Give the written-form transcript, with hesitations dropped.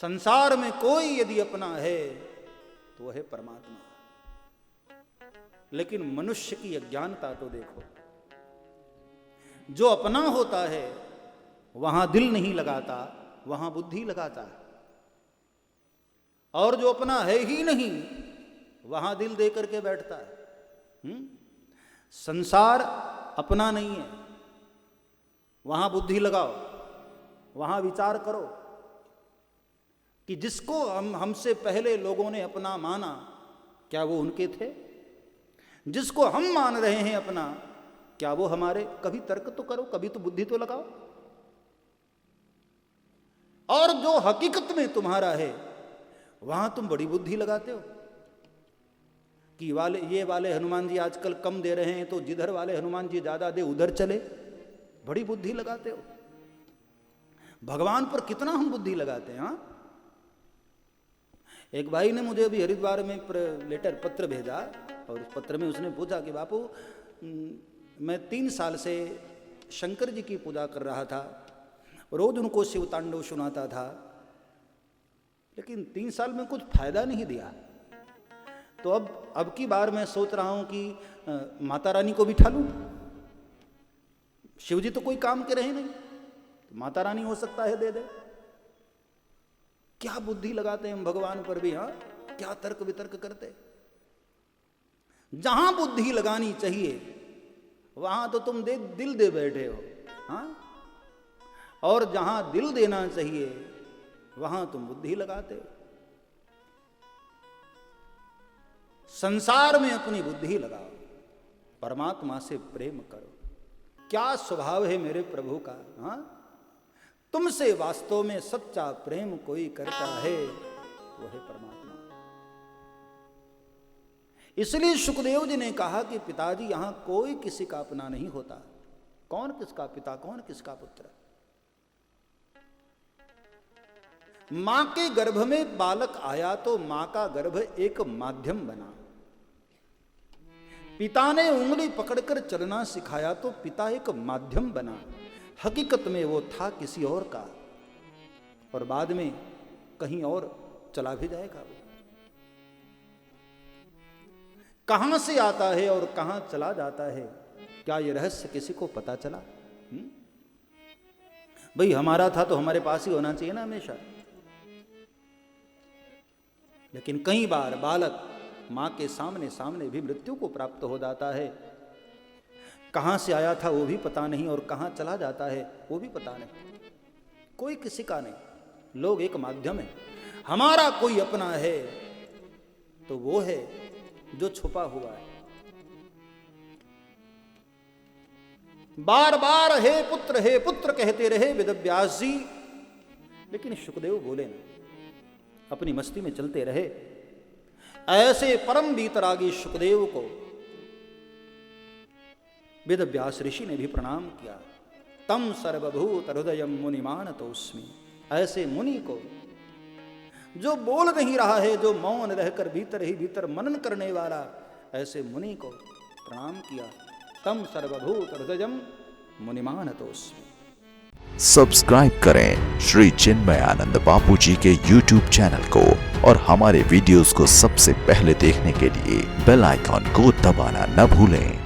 संसार में कोई यदि अपना है तो वह है परमात्मा। लेकिन मनुष्य की अज्ञानता तो देखो, जो अपना होता है वहां दिल नहीं लगाता, वहां बुद्धि लगाता है, और जो अपना है ही नहीं वहां दिल दे करके बैठता है। संसार अपना नहीं है, वहां बुद्धि लगाओ, वहां विचार करो कि जिसको हमसे पहले लोगों ने अपना माना, क्या वो उनके थे? जिसको हम मान रहे हैं अपना, क्या वो हमारे? कभी तर्क तो करो, कभी तो बुद्धि तो लगाओ। और जो हकीकत में तुम्हारा है वहां तुम बड़ी बुद्धि लगाते हो कि ये वाले हनुमान जी आजकल कम दे रहे हैं तो जिधर वाले हनुमान जी ज्यादा दे उधर चले, बड़ी बुद्धि लगाते हो। भगवान पर कितना हम बुद्धि लगाते हैं। हाँ, एक भाई ने मुझे अभी हरिद्वार में पत्र भेजा, और उस पत्र में उसने पूछा कि बापू मैं 3 साल से शंकर जी की पूजा कर रहा था, रोज उनको शिव तांडव सुनाता था, लेकिन 3 साल में कुछ फायदा नहीं दिया। तो अब की बार मैं सोच रहा हूं कि माता रानी को बिठा लूं। शिव जी तो कोई काम के रहे नहीं, तो माता रानी हो सकता है दे दे। क्या बुद्धि लगाते हैं हम भगवान पर भी। हाँ, क्या तर्क वितर्क करते। जहां बुद्धि लगानी चाहिए वहां तो तुम दिल दे बैठे हो। हाँ, और जहां दिल देना चाहिए वहां तुम बुद्धि लगाते हो। संसार में अपनी बुद्धि लगाओ, परमात्मा से प्रेम करो। क्या स्वभाव है मेरे प्रभु का। हाँ, तुमसे वास्तव में सच्चा प्रेम कोई करता है वो है परमात्मा। इसलिए सुखदेव जी ने कहा कि पिताजी यहां कोई किसी का अपना नहीं होता। कौन किसका पिता, कौन किसका पुत्र। मां के गर्भ में बालक आया तो मां का गर्भ एक माध्यम बना। पिता ने उंगली पकड़कर चलना सिखाया तो पिता एक माध्यम बना। हकीकत में वो था किसी और का, और बाद में कहीं और चला भी जाएगा। वो कहां से आता है और कहां चला जाता है, क्या ये रहस्य किसी को पता चला? भाई हमारा था तो हमारे पास ही होना चाहिए ना हमेशा। लेकिन कई बार बालक मां के सामने भी मृत्यु को प्राप्त हो जाता है। कहां से आया था वो भी पता नहीं, और कहां चला जाता है वो भी पता नहीं। कोई किसी का नहीं, लोग एक माध्यम है। हमारा कोई अपना है तो वो है जो छुपा हुआ है। बार बार हे पुत्र कहते रहे वेदव्यास जी, लेकिन सुखदेव बोले ना, अपनी मस्ती में चलते रहे। ऐसे परम बीतरागी सुखदेव को वेदव्यास ऋषि ने भी प्रणाम किया। तम सर्वभूत हृदयम मुनिमानतोस्मि। ऐसे मुनि को, जो बोल नहीं रहा है, जो मौन रहकर भीतर ही भीतर मनन करने वाला, ऐसे मुनि को प्रणाम किया। तम सर्वभूत हृदयम मुनिमानतोस्मि। सब्सक्राइब करें श्री चिन्मयानंद बापू जी के YouTube चैनल को, और हमारे वीडियोस को सबसे पहले देखने के लिए बेल आइकॉन को दबाना न भूलें।